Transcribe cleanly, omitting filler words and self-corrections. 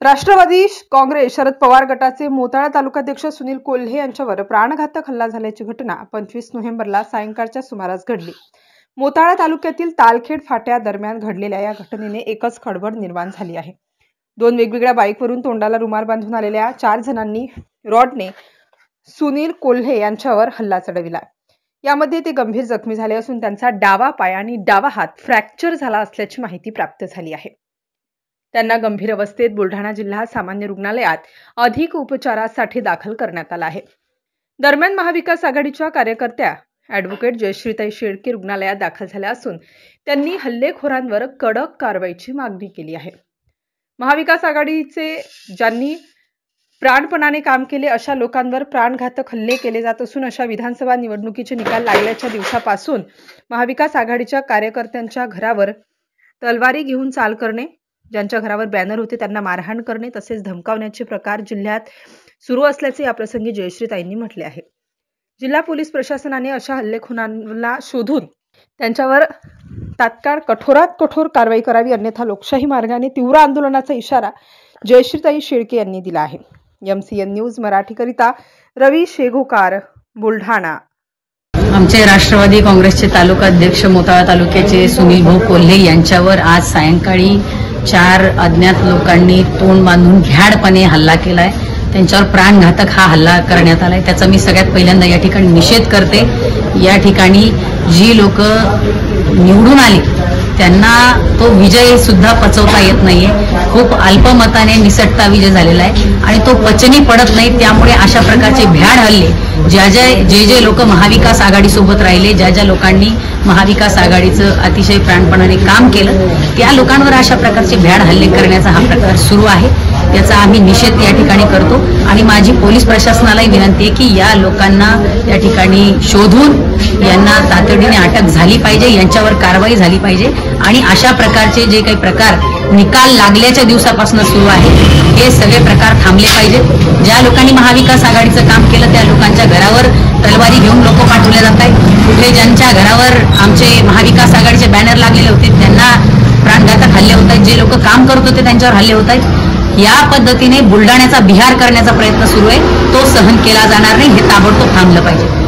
राष्ट्रवादी काँग्रेस शरद पवार गटाचे मोताळा तालुकाध्यक्ष सुनील कोल्हे यांच्यावर प्राणघातक हल्ला झाल्याची घटना 25 नोव्हेंबरला सायंकाळच्या सुमारास घडली। मोताळा तालुक्यातील तालखेड फाट्या दरम्यान घडलेल्या या घटनेने एकच खळबळ निर्माण झाली आहे। दोन वेगवेगळ्या बाईकवरून तोंडाला रुमाल बांधून आलेल्या 4 जणांनी रॉडने सुनील कोल्हे यांच्यावर हल्ला चढविला। यामध्ये ते गंभीर जखमी झाले असून त्यांचा डावा पाय आणि डावा हात फ्रॅक्चर झाला असल्याची माहिती प्राप्त झाली आहे। त्यांना गंभीर अवस्थेत बुलढाणा जिल्हा सामान्य रुग्णालयात अधिक उपचारासाठी दाखल करण्यात आला आहे। दरम्यान महाविकास आघाडीच्या कार्यकर्त्या ॲडव्होकेट जयश्रीताई शेळके रुग्णालयात दाखल झाल्या असून त्यांनी हल्लेखोरांवर कडक कारवाईची मागणी केली आहे। महाविकास आघाडीचे ज्यांनी प्राणपणाने काम केले अशा लोकांवर प्राणघातक हल्ले केले जात असून अशा विधानसभा निवडणुकीचे निकाल लागल्याच्या दिवसापासून महाविकास आघाडीच्या कार्यकर्त्यांच्या घरावर तलवारी घेऊन चाल करणे, ज्यांच्या घरावर बॅनर होते त्यांना मारहाण करणे तसेच धमकावण्याचे प्रकार जिल्ह्यात सुरू असल्याचे या प्रसंगी जयश्रीताईंनी म्हटले आहे। जिल्हा पोलीस प्रशासनाने अशा हल्लेखोरांना शोधून त्यांच्यावर तात्काळ कठोरात कठोर कारवाई करावी, अन्यथा लोकशाही मार्गाने तीव्र आंदोलनाचा इशारा जयश्रीताई शेळके यांनी दिला आहे। MCN न्यूज मराठीकरिता रवी शेघोकार, बुलढाणा। आमचे राष्ट्रवादी काँग्रेसचे तालुकाध्यक्ष मोताळा तालुक्याचे सुनील भाऊ कोल्हे यांच्यावर आज सायंकाळी 4 अज्ञात लोकांनी तोंड बांधून भ्याडपणे हल्ला केलाय। त्यांच्यावर प्राणघातक हा हल्ला करण्यात आलाय। त्याचा मी सगळ्यात पहिल्यांदा या ठिकाणी निषेध करते। या ठिकाणी जी लोक निवडून आली त्यांना तो विजय सुद्धा पचवता येत नाहीये। खूप अल्पमताने निसटता विजय झालेला आहे आणि तो पचनी पडत नाही। त्यामुळे अशा प्रकारचे भ्याड हल्ले जे लोक महाविकास आघाडी सोबत राहिले, ज्या लोकांनी महाविकास आघाडीचं अतिशय प्राणपणाने काम केलं, त्या लोकांवर अशा प्रकारचे भ्याड हल्ले करण्याचा हा प्रकार सुरू आहे। याचा आम्ही निषेध या ठिकाणी करतो आणि माझी पोलीस प्रशासनालाही विनंती आहे की या लोकांना या ठिकाणी शोधून यांना तातडीने अटक झाली पाहिजे, यांच्यावर कारवाई झाली पाहिजे आणि अशा प्रकारचे जे काही प्रकार निकाल लागल्याच्या दिवसापासून सुरू आहे हे सगळे प्रकार थांबले पाहिजेत। ज्या लोकांनी महाविकास आघाडीचं काम केलं त्या लोकांच्या घरावर तलवारी घेऊन लोक पाठवले जात आहेत। कुठे ज्यांच्या घरावर आमचे महाविकास आघाडीचे बॅनर लागलेले होते त्यांना प्राणघातक हल्ले होत आहेत, जे लोक काम करत होते त्यांच्यावर हल्ले होत आहेत। या पद्धतीने बुलढाण्याचा बिहार करण्याचा प्रयत्न सुरू आहे, तो सहन केला जाणार नाही, हे ताबडतोब थांबलं पाहिजे।